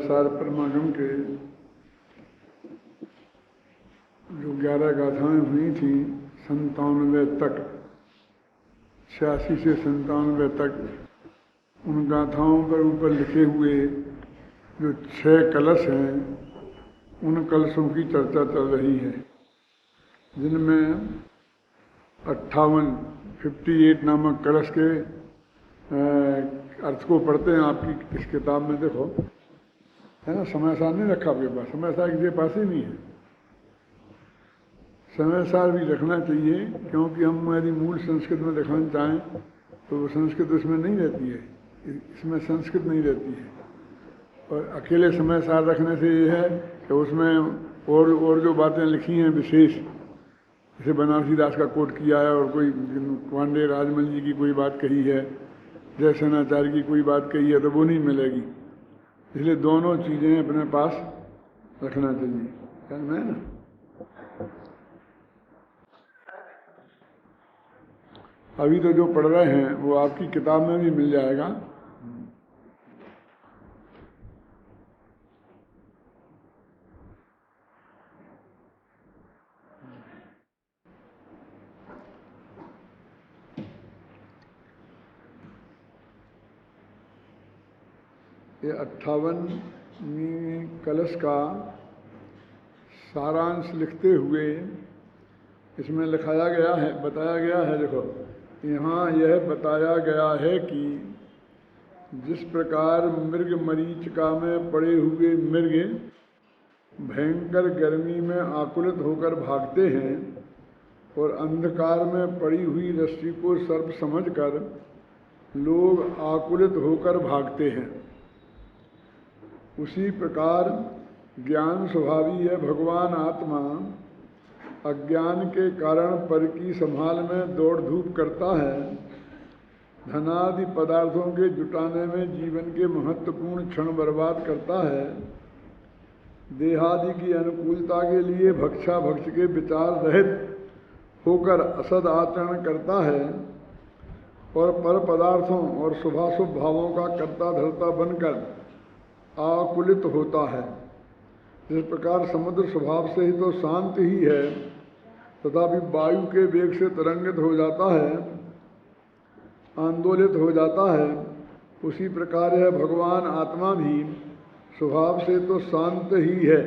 सार परमागम के जो 11 गाथाएं हुई थी 97 तक, 86 से 97 तक, उन गाथाओं पर ऊपर लिखे हुए जो 6 कलश हैं, उन कलशों की चर्चा चल रही है, जिनमें 58 नामक कलश के अर्थ को पढ़ते हैं। आपकी इस किताब में देखो, है ना, समय सार नहीं रखा आपके पास, समय सार किसी के पास ही नहीं है। समय सार भी रखना चाहिए, क्योंकि हम यदि मूल संस्कृत में दिखाना चाहें तो वो संस्कृत इसमें नहीं रहती है, इसमें संस्कृत नहीं रहती है। और अकेले समय सार रखने से ये है कि उसमें और जो बातें लिखी हैं विशेष, जैसे बनारसी दास का कोट किया है और कोई पांडे राजमल जी की कोई बात कही है, जय सेनाचार्य की कोई बात कही है, तो वो नहीं मिलेगी। इसलिए दोनों चीज़ें अपने पास रखना चाहिए, समझ में ना। अभी तो जो पढ़ रहे हैं वो आपकी किताब में भी मिल जाएगा। ये 58वीं कलश का सारांश लिखते हुए इसमें लिखाया गया है, बताया गया है। देखो, यहाँ यह बताया गया है कि जिस प्रकार मृग मरीचिका में पड़े हुए मृग भयंकर गर्मी में आकुलित होकर भागते हैं और अंधकार में पड़ी हुई रस्सी को सर्प समझकर लोग आकुलित होकर भागते हैं, उसी प्रकार ज्ञान स्वभावी है भगवान आत्मा अज्ञान के कारण पर की संभाल में दौड़ धूप करता है, धनादि पदार्थों के जुटाने में जीवन के महत्वपूर्ण क्षण बर्बाद करता है, देहादि की अनुकूलता के लिए भक्षा भक्ष के विचार रहित होकर असद आचरण करता है और पर पदार्थों और शुभाशुभ भावों का कर्ता धर्ता बनकर आकुलित होता है। इस प्रकार समुद्र स्वभाव से ही तो शांत ही है, तथापि वायु के वेग से तरंगित हो जाता है, आंदोलित हो जाता है, उसी प्रकार है भगवान आत्मा भी स्वभाव से तो शांत ही है,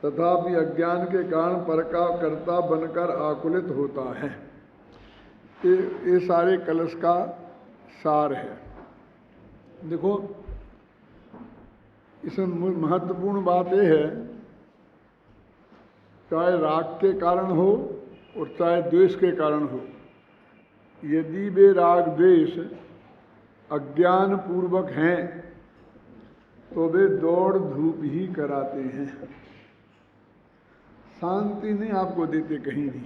तथापि अज्ञान के कारण पर का कर्ता बनकर आकुलित होता है। ये सारे कलश का सार है। देखो, इसमें महत्वपूर्ण बात यह है, चाहे राग के कारण हो और चाहे द्वेष के कारण हो, यदि वे राग द्वेष अज्ञान पूर्वक हैं तो वे दौड़ धूप ही कराते हैं, शांति नहीं आपको देते कहीं भी।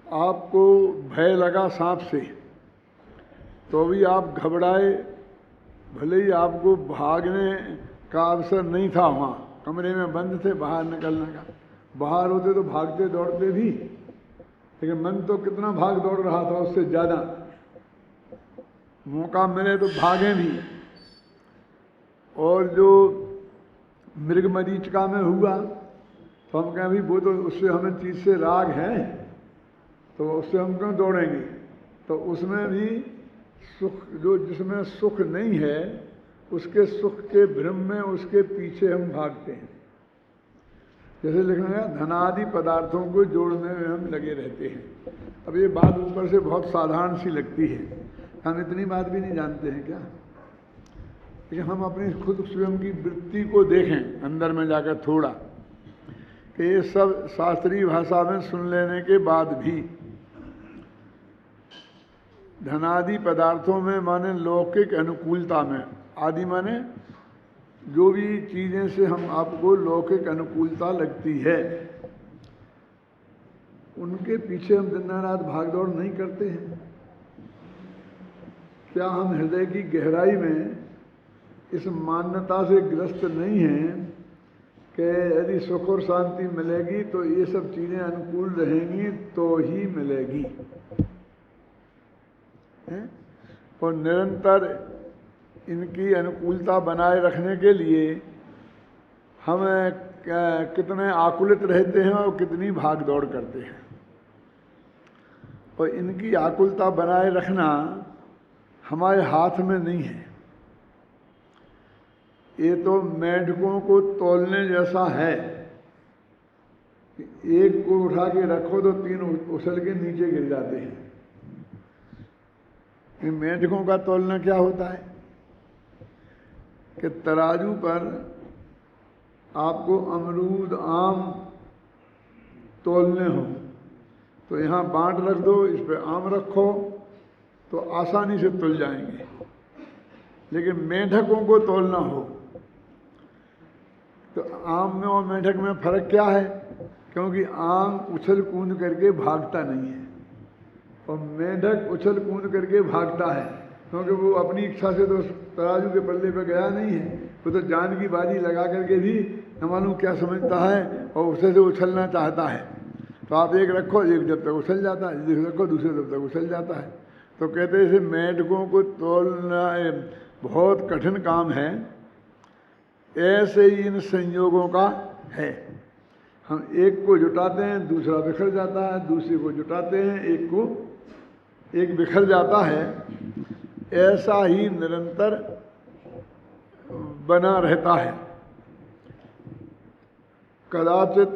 आपको भय लगा सांप से तो भी आप घबराए, भले ही आपको भागने का अवसर नहीं था, वहाँ कमरे में बंद थे बाहर निकलने का, बाहर होते तो भागते दौड़ते भी, लेकिन मन तो कितना भाग दौड़ रहा था, उससे ज़्यादा मौका मिले तो भागें भी। और जो मृग मरीचिका में हुआ तो हम कहें भाई वो तो उससे हमें चीज़ से राग है, तो उससे हम क्यों दौड़ेंगे। तो उसमें भी सुख, जो जिसमें सुख नहीं है, उसके सुख के भ्रम में उसके पीछे हम भागते हैं। जैसे लिखना है, धनादि पदार्थों को जोड़ने में हम लगे रहते हैं। अब ये बात ऊपर से बहुत साधारण सी लगती है, हम इतनी बात भी नहीं जानते हैं क्या, लेकिन हम अपनी खुद स्वयं की वृत्ति को देखें अंदर में जाकर थोड़ा, कि ये सब शास्त्रीय भाषा में सुन लेने के बाद भी धनादि पदार्थों में माने लौकिक अनुकूलता में, आदि माने जो भी चीज़ें से हम आपको लौकिक अनुकूलता लगती है, उनके पीछे हम दिन रात भागदौड़ नहीं करते हैं। क्या हम हृदय की गहराई में इस मान्यता से ग्रस्त नहीं हैं कि यदि सुख और शांति मिलेगी तो ये सब चीज़ें अनुकूल रहेंगी तो ही मिलेगी, है? और निरंतर इनकी अनुकूलता बनाए रखने के लिए हमें कितने आकुलित रहते हैं और कितनी भाग दौड़ करते हैं। और इनकी आकुलता बनाए रखना हमारे हाथ में नहीं है। ये तो मेंढकों को तौलने जैसा है। एक को उठा के रखो तो 3 उछल के नीचे गिर जाते हैं। ये मेंढकों का तौलना क्या होता है कि तराजू पर आपको अमरूद आम तौलने हो तो यहाँ बांट रख दो, इस पे आम रखो तो आसानी से तुल जाएंगे। लेकिन मेंढकों को तौलना हो तो आम में और मेंढक में फर्क क्या है? क्योंकि आम उछल कूद करके भागता नहीं है और मेंढक उछल कूद करके भागता है, क्योंकि वो अपनी इच्छा से तो तराजू के पल्ले पे गया नहीं है। वो तो जान की बाजी लगा करके भी न मालूम क्या समझता है और उसे से उछलना चाहता है। तो आप एक रखो, एक जब तक उछल जाता है, दूसरे रखो, दूसरे जब तक उछल जाता है। तो कहते हैं इसे मेंढकों को तोलना बहुत कठिन काम है, ऐसे ही इन संयोगों का है। हम एक को जुटाते हैं, दूसरा बिखर जाता है, दूसरे को जुटाते हैं, एक बिखर जाता है। ऐसा ही निरंतर बना रहता है। कदाचित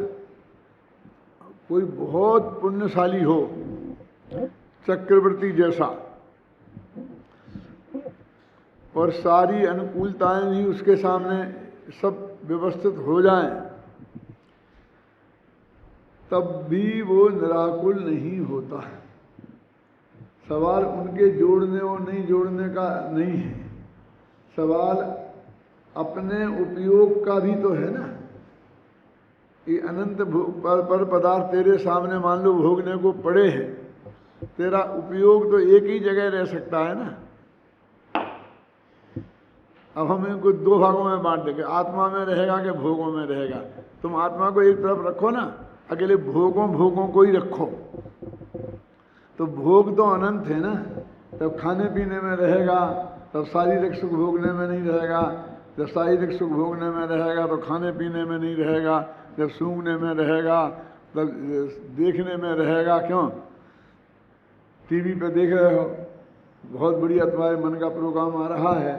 कोई बहुत पुण्यशाली हो, चक्रवर्ती जैसा, और सारी अनुकूलताएं भी उसके सामने सब व्यवस्थित हो जाएं, तब भी वो निराकुल नहीं होता है। सवाल उनके जोड़ने और नहीं जोड़ने का नहीं है, सवाल अपने उपयोग का भी तो है ना। ये अनंत पर पदार्थ तेरे सामने मान लो भोगने को पड़े हैं, तेरा उपयोग तो एक ही जगह रह सकता है ना। अब हम इनको 2 भागों में बांट देंगे, आत्मा में रहेगा कि भोगों में रहेगा। तुम आत्मा को एक तरफ रखो ना, अकेले भोगों को ही रखो तो भोग तो अनंत है ना। तब खाने पीने में रहेगा, तब शारीरिक सुख भोगने में नहीं रहेगा। जब शारीरिक सुख भोगने में रहेगा तो खाने पीने में नहीं रहेगा। जब सूंघने में रहेगा तब देखने में रहेगा। क्यों? टीवी पे देख रहे हो, बहुत बढ़िया तुम्हारे मन का प्रोग्राम आ रहा है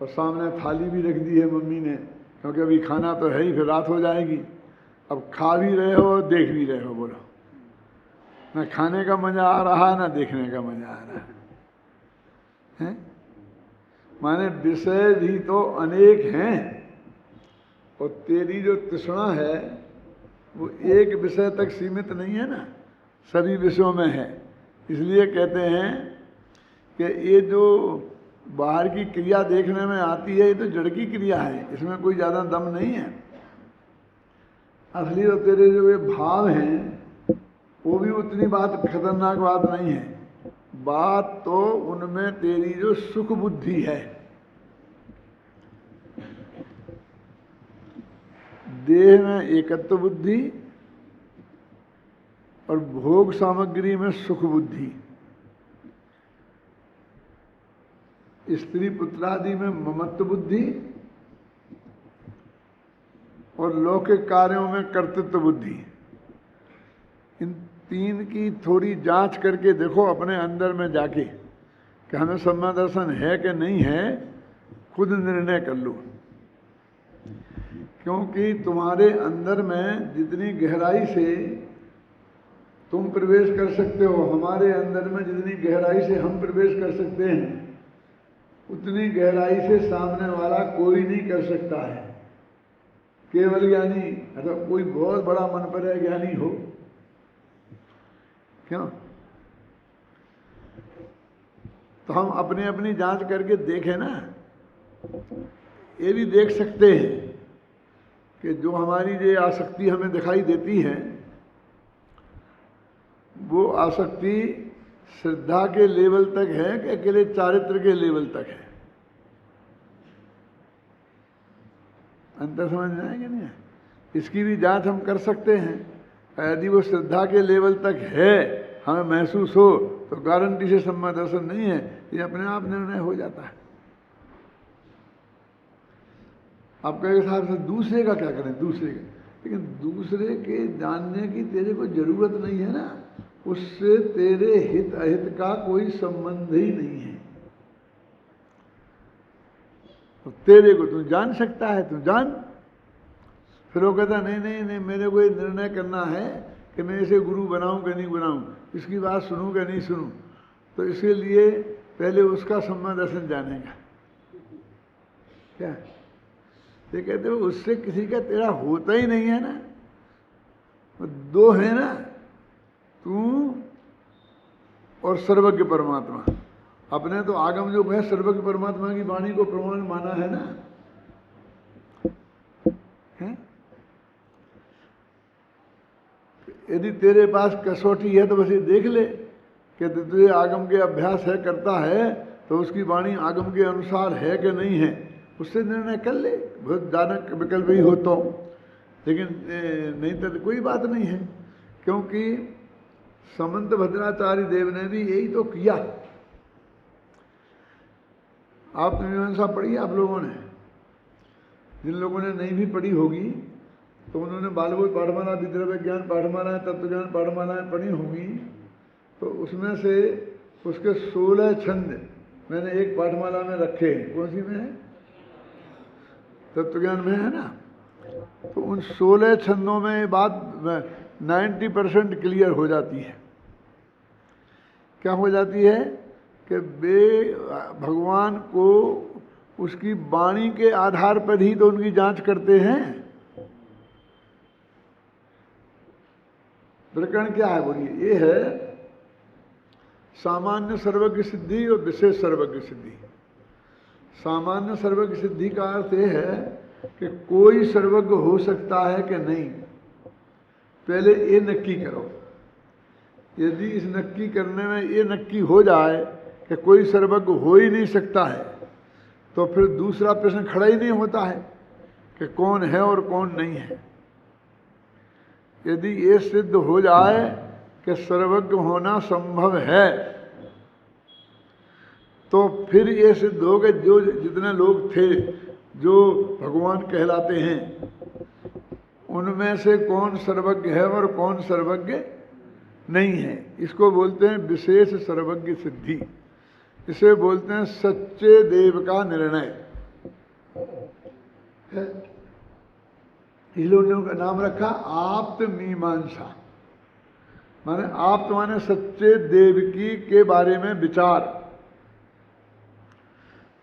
और सामने थाली भी रख दी है मम्मी ने, क्योंकि अभी खाना तो है ही, फिर रात हो जाएगी। अब खा भी रहे हो और देख भी रहे हो। बोलो, ना खाने का मजा आ रहा है ना देखने का मजा आ रहा है? माने विषय भी तो अनेक हैं और तेरी जो तृष्णा है वो एक विषय तक सीमित नहीं है ना, सभी विषयों में है। इसलिए कहते हैं कि ये जो बाहर की क्रिया देखने में आती है ये तो जड़ की क्रिया है, इसमें कोई ज़्यादा दम नहीं है। असली तो तेरे जो ये भाव हैं वो भी उतनी बात खतरनाक बात नहीं है। बात तो उनमें तेरी जो सुख बुद्धि है, देह में एकत्व बुद्धि और भोग सामग्री में सुख बुद्धि, स्त्री पुत्रादि में ममत्व बुद्धि और लौकिक कार्यों में कर्तृत्व बुद्धि। इन 3 की थोड़ी जांच करके देखो अपने अंदर में जाके कि हमें सम्मा दर्शन है कि नहीं है, खुद निर्णय कर लो। क्योंकि तुम्हारे अंदर में जितनी गहराई से तुम प्रवेश कर सकते हो, हमारे अंदर में जितनी गहराई से हम प्रवेश कर सकते हैं, उतनी गहराई से सामने वाला कोई नहीं कर सकता है। केवल ज्ञानी अथवा कोई बहुत बड़ा मन पर है ज्ञानी हो, क्यों? तो हम अपनी अपनी जांच करके देखें ना। ये भी देख सकते हैं कि जो हमारी ये आसक्ति हमें दिखाई देती है वो आसक्ति श्रद्धा के लेवल तक है कि अकेले चारित्र के लेवल तक है। अंतर समझ में आएगा नहीं? इसकी भी जांच हम कर सकते हैं। यदि वो श्रद्धा के लेवल तक है, हमें महसूस हो, तो गारंटी से सम्मा दर्शन नहीं है, ये अपने आप निर्णय हो जाता है। आपके हिसाब से दूसरे का क्या करें, दूसरे का, लेकिन दूसरे के जानने की तेरे को जरूरत नहीं है ना, उससे तेरे हित अहित का कोई संबंध ही नहीं है। तो तेरे को तू जान सकता है, तू जान। फिर वो कहता नहीं नहीं नहीं, मेरे को ये निर्णय करना है कि मैं इसे गुरु बनाऊं कि नहीं बनाऊं, इसकी बात सुनूं कि नहीं सुनूं, तो इसके लिए पहले उसका सम्मान दर्शन जानेगा। क्या ये कहते हो, उससे किसी का तेरा होता ही नहीं है ना, दो है ना, तू और सर्वज्ञ परमात्मा। अपने तो आगम जो है सर्वज्ञ परमात्मा की वाणी को प्रमाण माना है ना, है? यदि तेरे पास कसौटी है तो बस ये देख ले कि तुझे आगम के अभ्यास है, करता है, तो उसकी वाणी आगम के अनुसार है कि नहीं है, उससे निर्णय कर ले। बहुत ज़्यादा विकल्प ही हो तो, लेकिन नहीं तो कोई बात नहीं है, क्योंकि समंत भद्राचार्य देव ने भी यही तो किया। आपने मीमांसा पढ़ी आप लोगों ने? जिन लोगों ने नहीं भी पढ़ी होगी तो उन्होंने बालबोध पाठमाला, विद्रव्य ज्ञान पाठमालाएं, तत्वज्ञान पाठमालाएं पढ़ी होंगी, तो उसमें से उसके 16 छंद मैंने एक पाठमाला में रखे हैं। कौन सी में है? तत्वज्ञान में है ना। तो उन 16 छंदों में ये बात 90% क्लियर हो जाती है। क्या हो जाती है कि वे भगवान को उसकी वाणी के आधार पर ही तो उनकी जांच करते हैं। प्रकरण क्या है बोलिए? ये है सामान्य सर्वज्ञ सिद्धि और विशेष सर्वज्ञ सिद्धि। सामान्य सर्वज्ञ सिद्धि का अर्थ यह है कि कोई सर्वज्ञ हो सकता है कि नहीं, पहले ये नक्की करो। यदि इस नक्की करने में ये नक्की हो जाए कि कोई सर्वज्ञ हो ही नहीं सकता है, तो फिर दूसरा प्रश्न खड़ा ही नहीं होता है कि कौन है और कौन नहीं है। यदि ये सिद्ध हो जाए कि सर्वज्ञ होना संभव है, तो फिर ये सिद्ध हो कि जो जितने लोग थे जो भगवान कहलाते हैं, उनमें से कौन सर्वज्ञ है और कौन सर्वज्ञ नहीं है। इसको बोलते हैं विशेष सर्वज्ञ सिद्धि। इसे बोलते हैं सच्चे देव का निर्णय। इन लोगों का नाम रखा आप्त मीमांसा, माने आप्त माने सच्चे देवकी के बारे में विचार।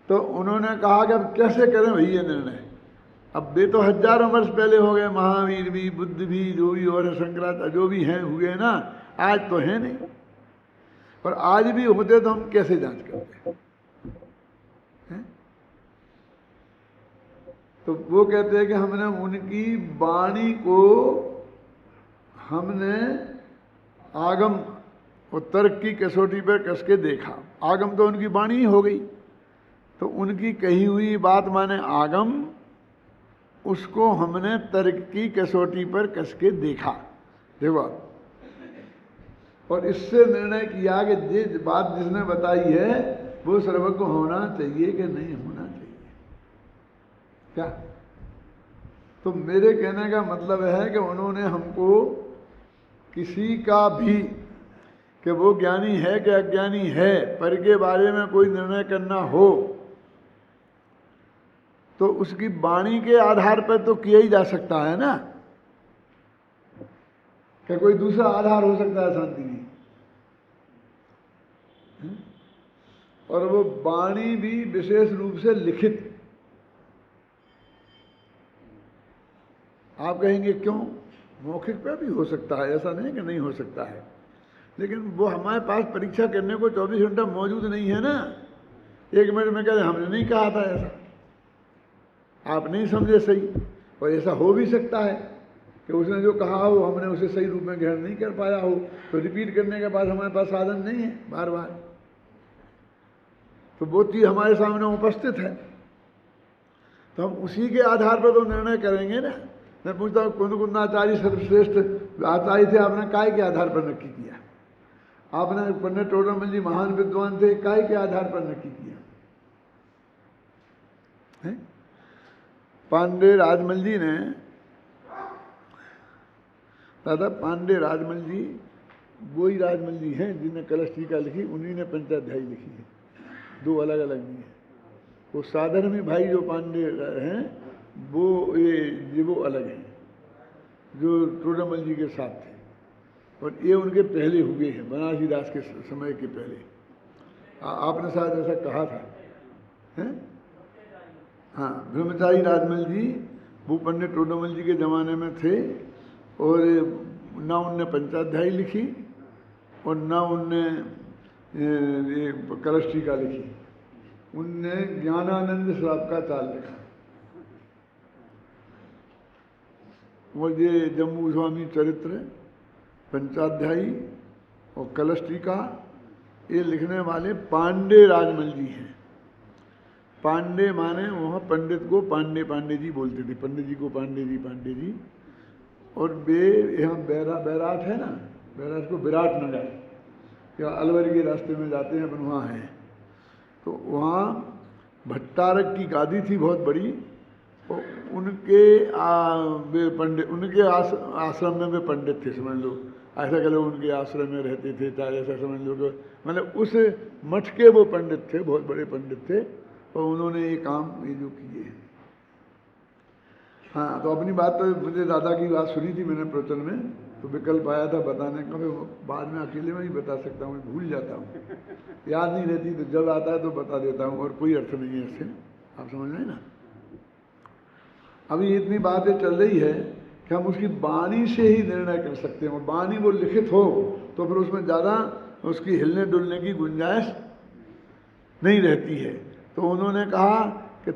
तो उन्होंने कहा कि अब कैसे करें भाई ये निर्णय। अब वे तो हजारों वर्ष पहले हो गए, महावीर भी, बुद्ध भी, जो भी और शंकराचार्य जो भी हैं हुए ना, आज तो है नहीं। और आज भी होते तो हम कैसे जांच करते हैं? तो वो कहते हैं कि हमने उनकी वाणी को हमने आगम और तर्क की कसौटी पर कस के देखा। आगम तो उनकी वाणी ही हो गई, तो उनकी कही हुई बात माने आगम, उसको हमने तर्क की कसौटी पर कस के देखा। देखो, और इससे निर्णय किया कि जिस बात जिसने बताई है वो सर्वज्ञ होना चाहिए कि नहीं होना चाहिए। क्या? तो मेरे कहने का मतलब है कि उन्होंने हमको किसी का भी कि वो ज्ञानी है कि अज्ञानी है पर के बारे में कोई निर्णय करना हो, तो उसकी वाणी के आधार पर तो किया ही जा सकता है ना। क्या कोई दूसरा आधार हो सकता है? शांति नहीं। और वो वाणी भी विशेष रूप से लिखित। आप कहेंगे क्यों? मौखिक पे भी हो सकता है, ऐसा नहीं कि नहीं हो सकता है, लेकिन वो हमारे पास परीक्षा करने को 24 घंटा मौजूद नहीं है ना। 1 मिनट में कहते हमने नहीं कहा था ऐसा, आप नहीं समझे सही। और ऐसा हो भी सकता है कि उसने जो कहा हो हमने उसे सही रूप में ग्रहण नहीं कर पाया हो, तो रिपीट करने के बाद हमारे पास साधन नहीं है बार बार, तो वो चीज़ हमारे सामने उपस्थित है, तो हम उसी के आधार पर तो निर्णय करेंगे ना। मैं पूछता हूँ कुंदकुंदाचार्य सर्वश्रेष्ठ आचार्य थे, आपने काय के आधार पर नक्की किया? आपने पंडित टोडरमल जी महान विद्वान थे, काय के आधार पर नक्की किया है? पांडे राजमल जी ने, दादा पांडे राजमल जी वही राजमल जी हैं जिन्होंने कलश टीका लिखी, उन्हीं ने पंचाध्यायी लिखी है, दो अलग अलग नहीं है। वो साधर्मी भाई जो पांडे हैं वो अलग हैं, जो टोडामल जी के साथ थे, और ये उनके पहले हुए हैं, बनारसी दास के समय के पहले। आपने शायद ऐसा कहा था, हैं? हाँ, ब्रह्मचारी राजमल जी वो पंडित टोडामल जी के ज़माने में थे, और ना उनने पंचाध्यायी लिखी और ना उनने ये कलश टीका लिखी, उनने ज्ञानानंद श्राप का ताल लिखा। वो ये जम्बू स्वामी चरित्र, पंचाध्यायी और कलश टीका ये लिखने वाले पांडे राजमल जी हैं। पांडे माने वहाँ पंडित को पांडे पांडे जी बोलते थे, पंडित जी को पांडे जी। और वे यहाँ बैराट है ना, बैराट को विराट नगर या अलवर के रास्ते में जाते हैं अपन, वहाँ हैं। तो वहाँ भट्टारक की गादी थी बहुत बड़ी, और उनके पंडित, उनके आश्रम में वे पंडित थे, समझ लो। ऐसा कह लो उनके आश्रम में रहते थे, चाहे ऐसा समझ लो कि मतलब उस मठ के वो पंडित थे, बहुत बड़े पंडित थे, और उन्होंने ये काम ये जो किए। हाँ, तो अपनी बात तो मुझे दादा की बात सुनी थी मैंने प्रवचन में, तो विकल्प आया था बताने का, मैं बाद में अकेले में ही बता सकता हूँ, भूल जाता हूँ, याद नहीं रहती, तो जब आता है तो बता देता हूँ, और कोई अर्थ नहीं है इससे, आप समझ रहे हैं ना। अभी इतनी बातें चल रही है कि हम उसकी वाणी से ही निर्णय कर सकते हैं, और वाणी वो लिखित हो तो फिर उसमें ज़्यादा उसकी हिलने डुलने की गुंजाइश नहीं रहती है। तो उन्होंने कहा कि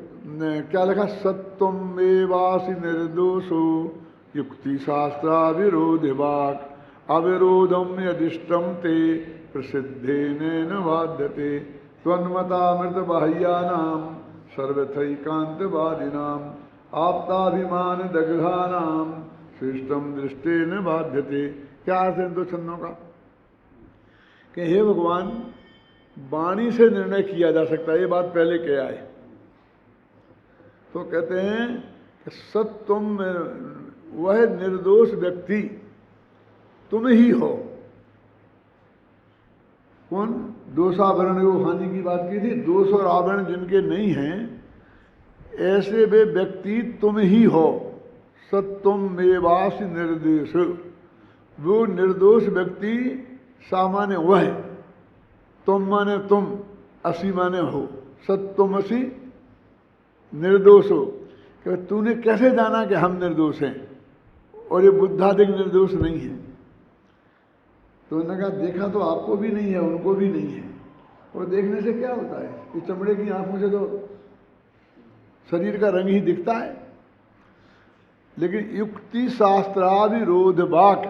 क्या लिखा, सत्वम वेवासि निर्दोषो युक्ति शास्त्राविरोध वाक् अविरोधम यदिष्टम ते प्रसिद्धेन बाध्यते त्वन्मतामृत बाह्यानाम सर्वथैकांतवादिनाम आप्ताभिमान दग्धानाम श्रेष्ठम दृष्टेन बाध्यते। क्या अर्थ है दो छंदों का? कि हे भगवान, वाणी से निर्णय किया जा सकता है, ये बात पहले कह आए। तो कहते हैं कि सत्वम, वह निर्दोष व्यक्ति तुम ही हो। कौन? दोषावरण, वो हानि की बात की थी, दोष और आवरण जिनके नहीं हैं ऐसे वे व्यक्ति तुम ही हो। सत्वम मेवासि निर्देश, वो निर्दोष व्यक्ति सामान्य वह, तुम माने तुम, असि माने हो, सत्वमसि निर्दोष हो। कि तूने कैसे जाना कि हम निर्दोष हैं और ये बुद्धादिक निर्दोष नहीं है? तो उन्होंने कहा देखा तो आपको भी नहीं है, उनको भी नहीं है, और देखने से क्या होता है, ये चमड़े की आंखों से तो शरीर का रंग ही दिखता है। लेकिन युक्ति शास्त्राविरोध वाक्,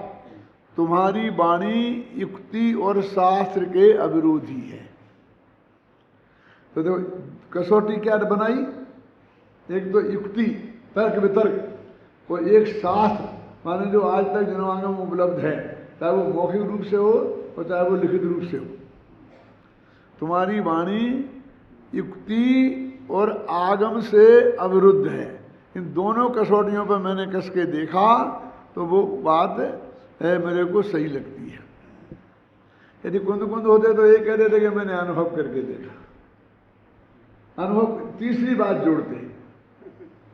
तुम्हारी वाणी युक्ति और शास्त्र के अविरोधी है। तो देखो कसौटी क्या बनाई, एक तो युक्ति तर्क वितर्क, और एक शास्त्र माने जो आज तक जनवांगम उपलब्ध है, चाहे वो मौखिक रूप से हो और चाहे वो लिखित रूप से हो। तुम्हारी वाणी युक्ति और आगम से अविरुद्ध है। इन दोनों कसौटियों पर मैंने कस के देखा तो वो बात मेरे को सही लगती है। यदि कुंद होते तो ये कह देते कि मैंने अनुभव करके देखा, अनुभव तीसरी बात जोड़ते,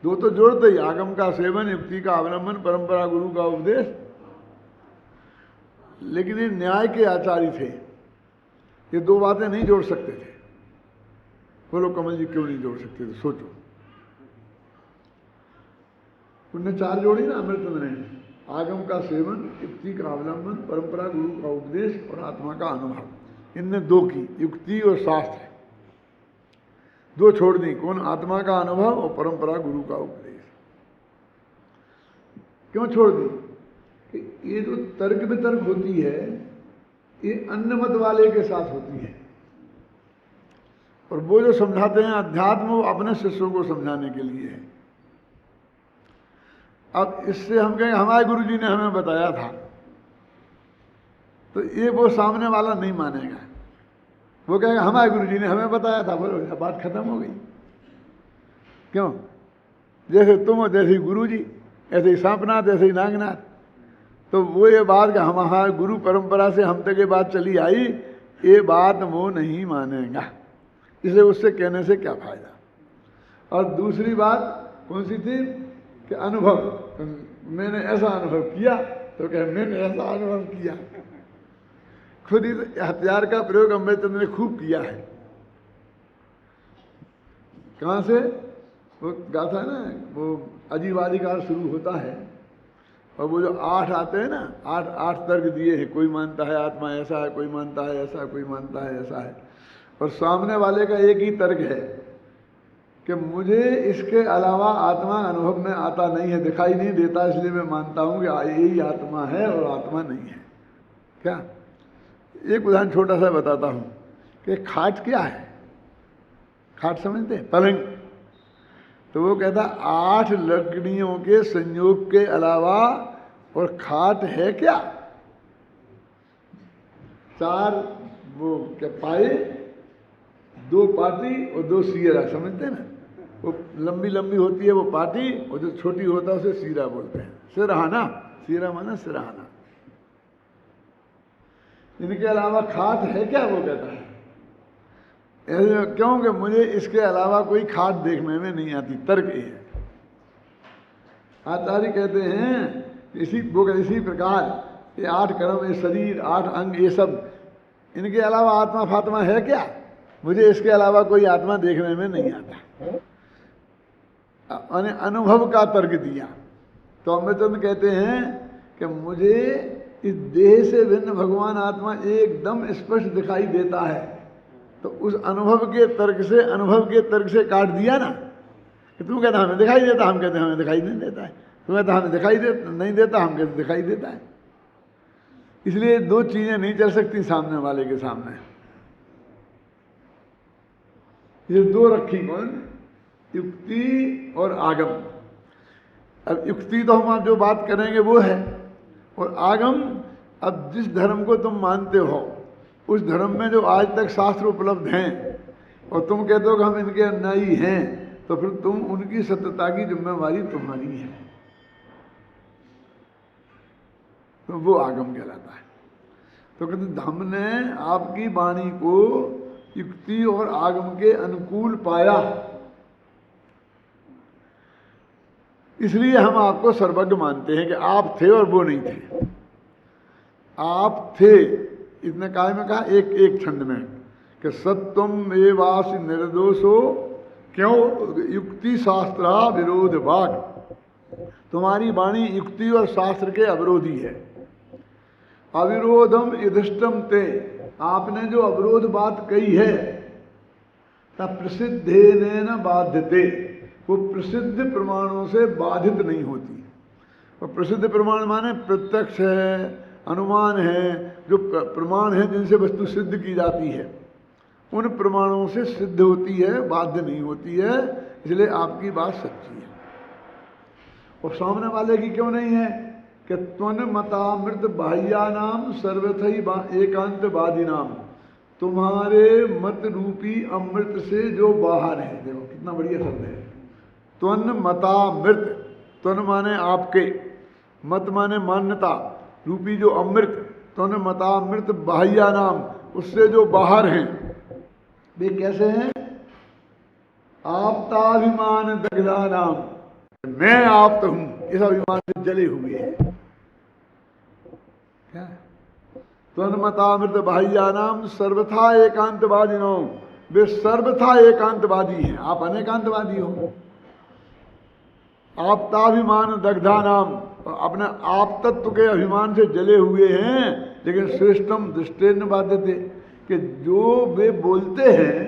दो तो जोड़ते ही, आगम का सेवन, युक्ति का अवलंबन, परंपरा गुरु का उपदेश। लेकिन ये न्याय के आचार्य थे, ये दो बातें नहीं जोड़ सकते थे। बोलो कमल जी क्यों नहीं जोड़ सकते थे? सोचो, उनने चार जोड़ी ना अमृतचंद्र ने, आगम का सेवन, युक्ति का अवलंबन, परंपरा गुरु का उपदेश और आत्मा का अनुभव। इनने दो की, युक्ति और शास्त्र, दो छोड़ दी। कौन? आत्मा का अनुभव और परंपरा गुरु का उपदेश। क्यों छोड़ दी? कि ये जो तर्क वितर्क होती है ये अन्य मत वाले के साथ होती है, और वो जो समझाते हैं अध्यात्म, वो अपने शिष्यों को समझाने के लिए है। अब इससे हम कहेंगे हमारे गुरु जी ने हमें बताया था, तो ये वो सामने वाला नहीं मानेगा। वो कहेगा हमारे गुरु जी ने हमें बताया था, बोलो बात खत्म हो गई। क्यों? जैसे तुम हो तैसे ही गुरु जी, ऐसे ही सांपनाथ, ऐसे ही नागनाथ। तो वो ये बात कि हमारे गुरु परंपरा से हम तक ये बात चली आई, ये बात वो नहीं मानेगा, इसलिए उससे कहने से क्या फायदा। और दूसरी बात कौन सी थी कि अनुभव, तो मैंने ऐसा अनुभव किया, तो कहे मैंने ऐसा अनुभव किया। खुद ही हथियार का प्रयोग अम्बेडकर ने खूब किया है। कहाँ से वो गाथा है ना, वो अजीवादिकार शुरू होता है, और वो जो 8 आते हैं ना, 8 तर्क दिए हैं, कोई मानता है आत्मा ऐसा है, कोई मानता है ऐसा, कोई मानता है ऐसा है, और सामने वाले का एक ही तर्क है कि मुझे इसके अलावा आत्मा अनुभव में आता नहीं है, दिखाई नहीं देता, इसलिए मैं मानता हूं कि यही आत्मा है और आत्मा नहीं है। क्या, एक उदाहरण छोटा सा बताता हूं कि खाट क्या है। खाट समझते हैं, पलंग। तो वो कहता 8 लकड़ियों के संयोग के अलावा और खाट है क्या। 4 वो क्या पाए, 2 पाटी और 2 सीरा, समझते हैं ना। वो लंबी लंबी होती है वो पाटी, और जो छोटी होता है उसे सीरा बोलते हैं। सिरहाना, सीरा माना सिरहाना। इनके अलावा खाट है क्या, वो कहता है। क्योंकि मुझे इसके अलावा कोई खाट देखने में नहीं आती, तर्क ये है। आचार्य कहते हैं इसी प्रकार ये 8 कर्म, ये शरीर, 8 अंग, ये सब, इनके अलावा आत्मा फात्मा है क्या, मुझे इसके अलावा कोई आत्मा देखने में नहीं आता। अनुभव का तर्क दिया। तो अमृतचंद कहते हैं कि मुझे इस देह से भिन्न भगवान आत्मा एकदम स्पष्ट दिखाई देता है। तो उस अनुभव के तर्क से काट दिया ना, कि तुम कहता हमें दिखाई देता, हम कहते हैं हमें दिखाई नहीं देता है। तुम कहता हमें नहीं देता, हम कहते दिखाई देता है। इसलिए 2 चीजें नहीं चल सकती सामने वाले के सामने। ये 2 रखी कौन, युक्ति और आगम। अब युक्ति तो हम आप जो बात करेंगे वो है, और आगम, अब जिस धर्म को तुम मानते हो उस धर्म में जो आज तक शास्त्र उपलब्ध हैं, और तुम कहते हो कि हम इनके अनुयायी हैं, तो फिर तुम उनकी सत्यता की जिम्मेवारी तुम्हारी है। तो वो आगम कहलाता है। तो कहते हमने आपकी वाणी को युक्ति और आगम के अनुकूल पाया, इसलिए हम आपको सर्वज्ञ मानते हैं कि आप थे और वो नहीं थे। आप थे, इतने काय में कहा, एक छंद में, कि सत्वम एवासि निर्दोषो, क्यों युक्ति शास्त्रा विरोध वाग। तुम्हारी वाणी युक्ति और शास्त्र के अविरोधी है। अविरोधम युधिष्ठम ते, आपने जो अविरोध बात कही है, तब प्रसिद्धेन बाध्यते, वो प्रसिद्ध प्रमाणों से बाधित नहीं होती। और प्रसिद्ध प्रमाण माने प्रत्यक्ष है, अनुमान है, जो प्रमाण है जिनसे वस्तु सिद्ध की जाती है, उन प्रमाणों से सिद्ध होती है, बाध्य नहीं होती है। इसलिए आपकी बात सच्ची है। और सामने वाले की क्यों नहीं है कि त्वन मतामृत बाह्यानाम सर्वथई एकांतवादी नाम, तुम्हारे मत रूपी अमृत से जो बाहर है। देखो कितना बढ़िया शब्द है, त्वन मतामृत। त्वन माने आपके, मत माने मान्यता, रूपी जो अमृत, त्वन मतामृत बाह्यानाम, उससे जो बाहर हैं। वे कैसे हैं, आपताभिमान दग्धा नाम, मैं आप तो हूं, इस अभिमान से जले हुए हैं। क्या, त्वन्मतामृत बाह्यानाम सर्वथा एकांतवादिनो, वे सर्वथा एकांतवादी हैं, आप अनेकांतवादी हो। आपताभिमान दग्धा नाम, अपने आप तत्व के अभिमान से जले हुए हैं। लेकिन श्रेष्ठम दृष्टेन बाध्यते, कि जो वे बोलते हैं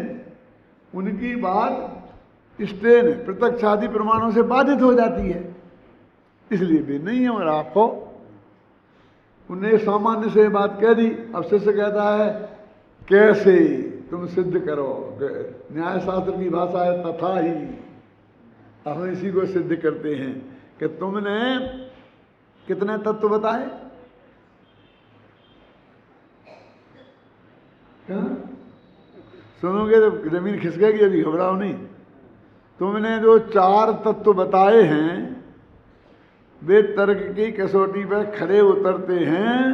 उनकी बात स्टेन प्रत्यक्षादि प्रमाणों से बाधित हो जाती है, इसलिए वे नहीं है और आप हो। उन्हें सामान्य से बात कह दी। अब शिष्य कहता है कैसे तुम सिद्ध करो, न्याय शास्त्र की भाषा है तथा ही। हम इसी को सिद्ध करते हैं कि तुमने कितने तत्व बताए, क्या सुनोगे तो जमीन खिसकेगी, अभी घबराओ नहीं। तुमने जो 4 तत्व बताए हैं वे तर्क की कसौटी पर खरे उतरते हैं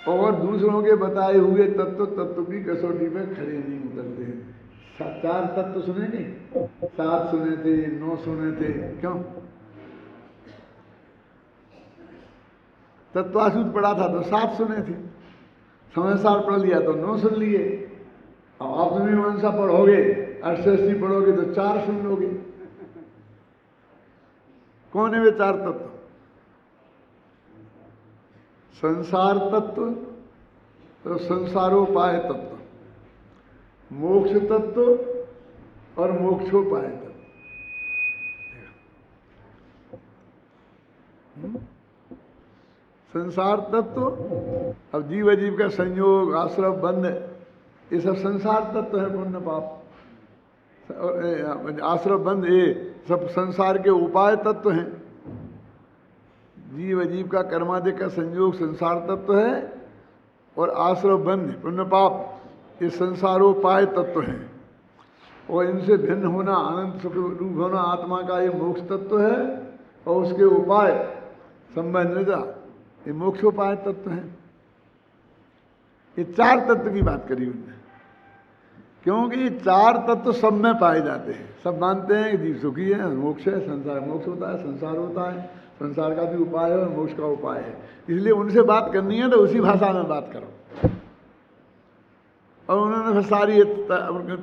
और दूसरों के बताए हुए तत्व की कसौटी पर खरे नहीं उतरते हैं। 4 तत्व सुने नहीं, 7 सुने थे, 9 सुने थे, क्यों? तत्वासूत पढ़ा था तो 7 सुने थे, समयसार पढ़ लिया तो 9 सुन लिए। अब आप मीमांसा पढ़ोगे, अर्थशास्त्री पढ़ोगे तो 4 सुन लोगे। कौन है वे 4 तत्व? संसार तत्व तो संसारोपाय तत्व, मोक्ष तत्व और मोक्षोपाय तत्व। संसार तत्व, अब जीव अजीव का संयोग, आश्रय, बंध, ये सब संसार तत्व है। पुण्य पाप, आश्रय, बंध, ये सब संसार के उपाय तत्व हैं। जीव अजीव का कर्मादि का संयोग संसार तत्व है और आश्रय, बंध, पुण्य पाप ये संसारोपाय तत्व हैं। और इनसे भिन्न होना, अनंत सुख रूप होना आत्मा का ये मोक्ष तत्व है और उसके उपाय संबंधिता ये मोक्षोपाय तत्व हैं। ये 4 तत्व की बात करी उन्होंने, क्योंकि ये 4 तत्व सब में पाए जाते हैं। सब मानते हैं कि जीव सुखी है, मोक्ष है, संसार मोक्ष होता है, संसार होता है, संसार का भी उपाय है और मोक्ष का उपाय है। इसलिए उनसे बात करनी है तो उसी भाषा में बात करो। और उन्होंने फिर सारी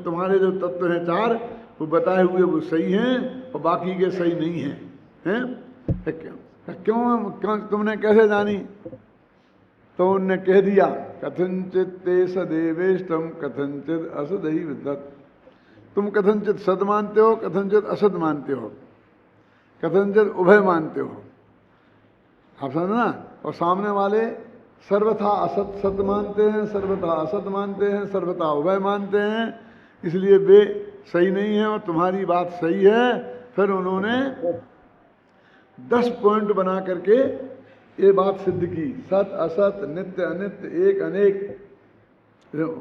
तुम्हारे जो तत्व हैं 4 वो बताए हुए वो सही हैं और बाकी के सही नहीं हैं, हैं? क्यों तुमने कैसे जानी? तो उनने कह दिया कथनचित ते सदेवेष्टम कथनचित असदैव तत्। तुम कथनचित सद मानते हो, कथनचित असद मानते हो, कथनचित उभय मानते हो। आप समझना। और सामने वाले सर्वथा असत सत मानते हैं, सर्वथा असत मानते हैं, सर्वथा उभय मानते हैं। इसलिए वे सही नहीं है और तुम्हारी बात सही है। फिर उन्होंने 10 पॉइंट बना करके ये बात सिद्ध की। सत असत, नित्य अनित्य, एक अनेक,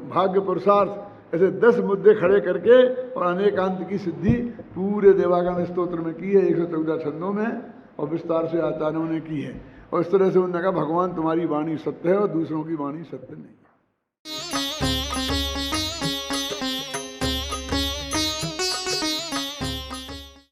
भाग्य पुरुषार्थ, ऐसे 10 मुद्दे खड़े करके और अनेकांत की सिद्धि पूरे देवागम स्तोत्र में की है, 114 छंदों में, और विस्तार से आचार्यों ने की है। और इस तरह से उन्होंने कहा भगवान तुम्हारी वाणी सत्य है और दूसरों की वाणी सत्य नहीं है।